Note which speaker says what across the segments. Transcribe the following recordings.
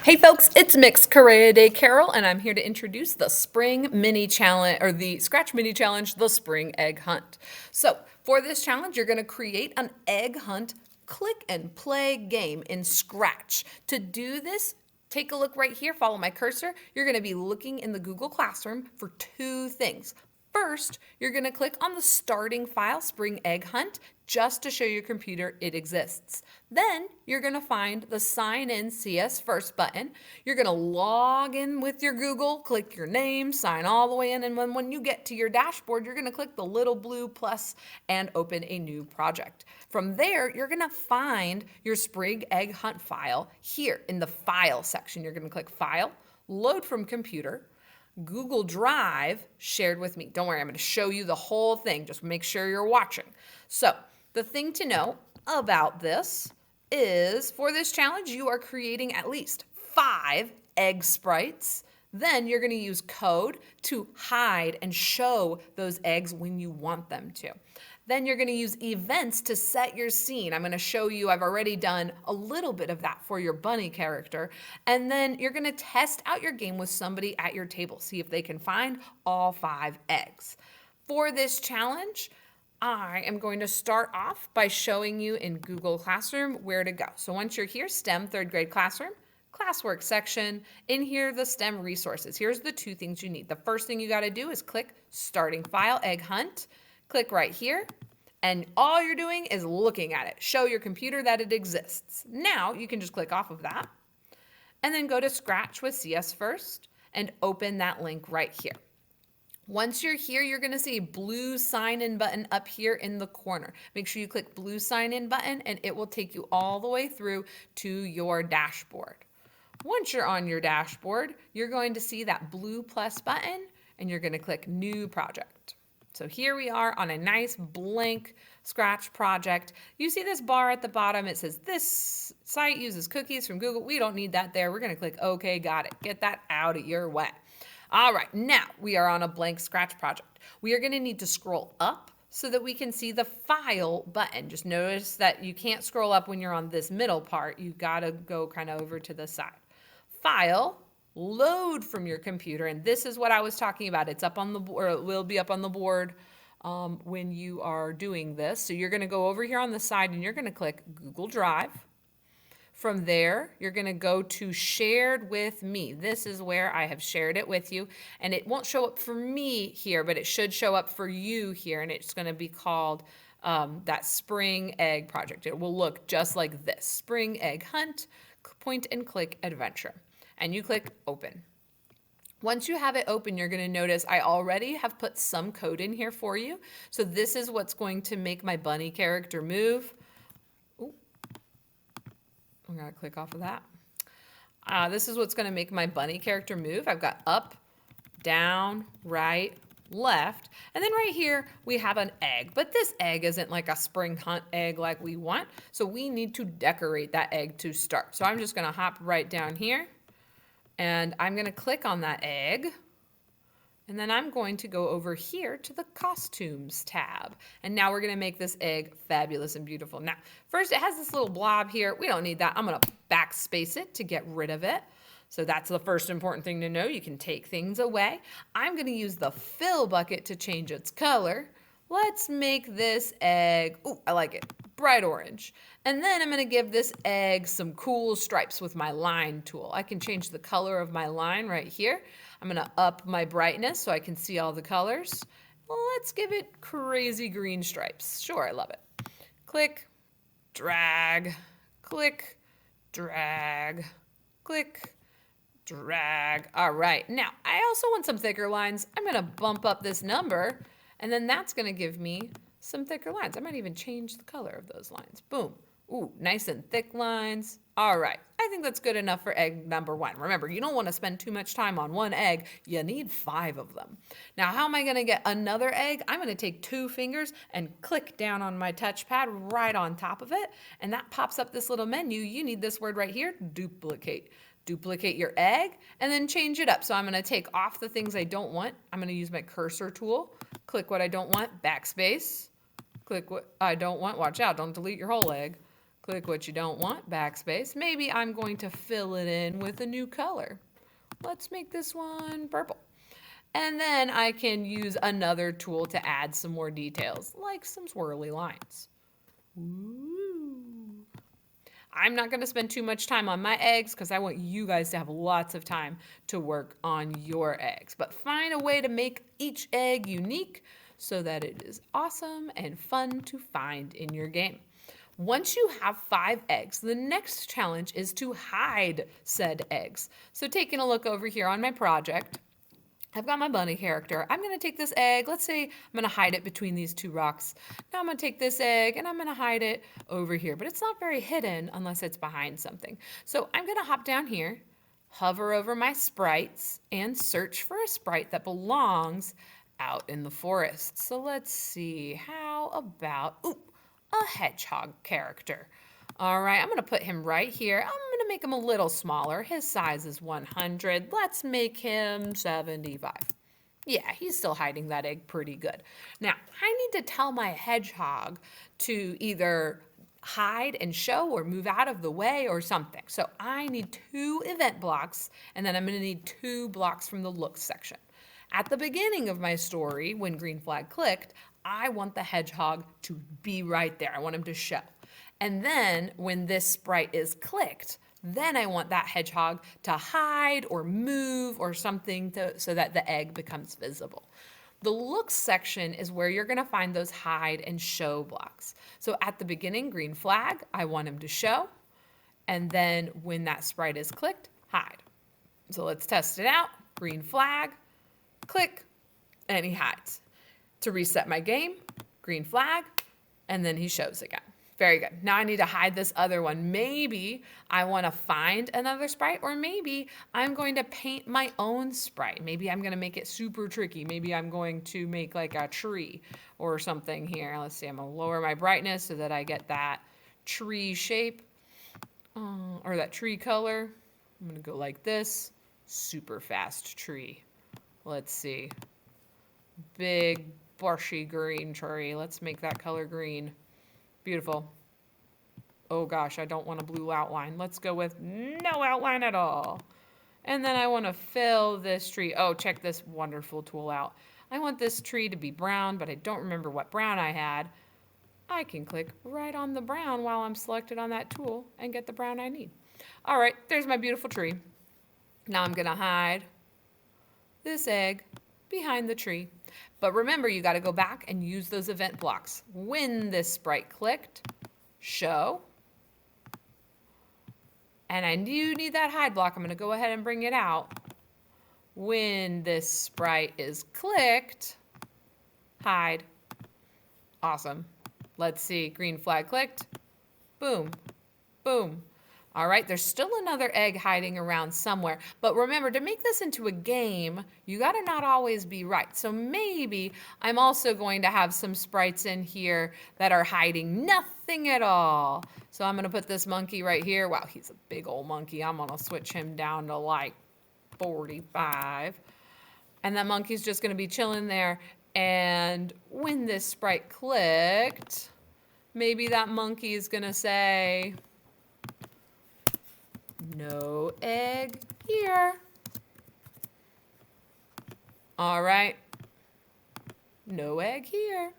Speaker 1: Hey folks, it's Mix Correa de Carol, and I'm here to introduce the Spring Mini Challenge, or the Scratch Mini Challenge, the Spring Egg Hunt. So, for this challenge, you're going to create an egg hunt click and play game in Scratch. To do this, take a look right here, follow my cursor. You're going to be looking in the Google Classroom for two things. First, you're going to click on the starting file, Spring Egg Hunt, just to show your computer it exists. Then you're going to find the Sign In CS First button. You're going to log in with your Google, click your name, sign all the way in, and when you get to your dashboard, you're going to click the little blue plus and open a new project. From there, you're going to find your Spring Egg Hunt file here in the File section. You're going to click File, Load from Computer, Google Drive shared with me. Don't worry, I'm going to show you the whole thing. Just make sure you're watching. So, the thing to know about this is for this challenge, you are creating at least 5 egg sprites. Then you're going to use code to hide and show those eggs when you want them to. Then you're going to use events to set your scene. I'm going to show you, I've already done a little bit of that for your bunny character. And then you're going to test out your game with somebody at your table. See if they can find all 5 eggs. For this challenge, I am going to start off by showing you in Google Classroom where to go. So once you're here, STEM 3rd grade classroom, classwork section, in here the STEM resources. Here's the 2 things you need. The first thing you got to do is click starting file, egg hunt. Click right here, and all you're doing is looking at it. Show your computer that it exists. Now you can just click off of that and then go to Scratch with CS First and open that link right here. Once you're here, you're going to see a blue sign in button up here in the corner. Make sure you click blue sign in button and it will take you all the way through to your dashboard. Once you're on your dashboard, you're going to see that blue plus button and you're going to click new project. So here we are on a nice blank Scratch project. You see this bar at the bottom. It says this site uses cookies from Google. We don't need that there. We're going to click OK, got it. Get that out of your way. All right, now we are on a blank Scratch project. We are going to need to scroll up so that we can see the File button. Just notice that you can't scroll up when you're on this middle part. You've got to go kind of over to the side. File, load from your computer, and this is what I was talking about. It's up on the board, or it will be up on the board when you are doing this. So you're going to go over here on the side and you're going to click Google Drive. From there, you're going to go to Shared with Me. This is where I have shared it with you, and it won't show up for me here, but it should show up for you here, and it's going to be called that Spring Egg Project. It will look just like this, Spring Egg Hunt, Point and Click Adventure, and you click Open. Once you have it open, you're going to notice I already have put some code in here for you. So this is what's going to make my bunny character move. I'm going to click off of that. This is what's going to make my bunny character move. I've got up, down, right, left, and then right here we have an egg. But this egg isn't like a spring hunt egg like we want, so we need to decorate that egg to start. So I'm just going to hop right down here, and I'm going to click on that egg. And then I'm going to go over here to the Costumes tab. And now we're going to make this egg fabulous and beautiful. Now, first it has this little blob here. We don't need that. I'm going to backspace it to get rid of it. So that's the first important thing to know. You can take things away. I'm going to use the fill bucket to change its color. Let's make this egg, ooh, I like it, bright orange. And then I'm going to give this egg some cool stripes with my line tool. I can change the color of my line right here. I'm going to up my brightness so I can see all the colors. Well, let's give it crazy green stripes. Sure, I love it. Click, drag, click, drag, click, drag. All right, now I also want some thicker lines. I'm going to bump up this number, and then that's going to give me some thicker lines. I might even change the color of those lines. Boom. Ooh, nice and thick lines. All right, I think that's good enough for egg number 1. Remember, you don't want to spend too much time on one egg. You need 5 of them. Now, how am I going to get another egg? I'm going to take 2 fingers and click down on my touchpad right on top of it, and that pops up this little menu. You need this word right here, duplicate. Duplicate your egg, and then change it up. So I'm going to take off the things I don't want. I'm going to use my cursor tool. Click what I don't want, backspace. Click what I don't want. Watch out, don't delete your whole egg. Click what you don't want, backspace. Maybe I'm going to fill it in with a new color. Let's make this one purple. And then I can use another tool to add some more details, like some swirly lines. Ooh. I'm not going to spend too much time on my eggs because I want you guys to have lots of time to work on your eggs. But find a way to make each egg unique so that it is awesome and fun to find in your game. Once you have 5 eggs, the next challenge is to hide said eggs. So taking a look over here on my project, I've got my bunny character. I'm going to take this egg. Let's say I'm going to hide it between these 2 rocks. Now I'm going to take this egg and I'm going to hide it over here. But it's not very hidden unless it's behind something. So I'm going to hop down here, hover over my sprites, and search for a sprite that belongs out in the forest. So let's see. How about, a hedgehog character. All right, I'm going to put him right here. I'm going to make him a little smaller. His size is 100. Let's make him 75. Yeah, he's still hiding that egg pretty good. Now, I need to tell my hedgehog to either hide and show or move out of the way or something. So I need 2 event blocks, and then I'm going to need 2 blocks from the look section. At the beginning of my story, when green flag clicked, I want the hedgehog to be right there. I want him to show. And then when this sprite is clicked, then I want that hedgehog to hide or move or something so that the egg becomes visible. The look section is where you're going to find those hide and show blocks. So at the beginning, green flag, I want him to show. And then when that sprite is clicked, hide. So let's test it out. Green flag, click, and he hides. To reset my game, green flag, and then he shows again. Very good. Now I need to hide this other one. Maybe I want to find another sprite, or maybe I'm going to paint my own sprite. Maybe I'm going to make it super tricky. Maybe I'm going to make like a tree or something here. Let's see, I'm going to lower my brightness so that I get that tree shape or that tree color. I'm going to go like this. Super fast tree. Let's see. Big, bushy green tree. Let's make that color green. Beautiful. Oh gosh, I don't want a blue outline. Let's go with no outline at all. And then I want to fill this tree. Oh, check this wonderful tool out. I want this tree to be brown, but I don't remember what brown I had. I can click right on the brown while I'm selected on that tool and get the brown I need. All right, there's my beautiful tree. Now I'm going to hide this egg behind the tree. But remember, you got to go back and use those event blocks. When this sprite clicked, show. And I do need that hide block. I'm going to go ahead and bring it out. When this sprite is clicked, hide. Awesome. Let's see. Green flag clicked. Boom. Boom. All right, there's still another egg hiding around somewhere. But remember, to make this into a game, you got to not always be right. So maybe I'm also going to have some sprites in here that are hiding nothing at all. So I'm going to put this monkey right here. Wow, he's a big old monkey. I'm going to switch him down to like 45. And that monkey's just going to be chilling there. And when this sprite clicked, maybe that monkey is going to say, no egg here. All right. No egg here.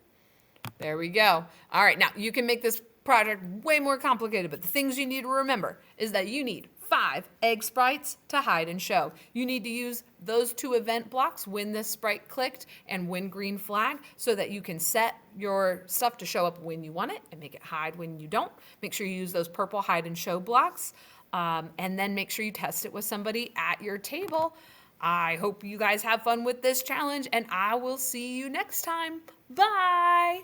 Speaker 1: There we go. All right, now you can make this project way more complicated, but the things you need to remember is that you need 5 egg sprites to hide and show. You need to use those 2 event blocks when this sprite clicked and when green flag so that you can set your stuff to show up when you want it and make it hide when you don't. Make sure you use those purple hide and show blocks. And then make sure you test it with somebody at your table. I hope you guys have fun with this challenge, and I will see you next time. Bye!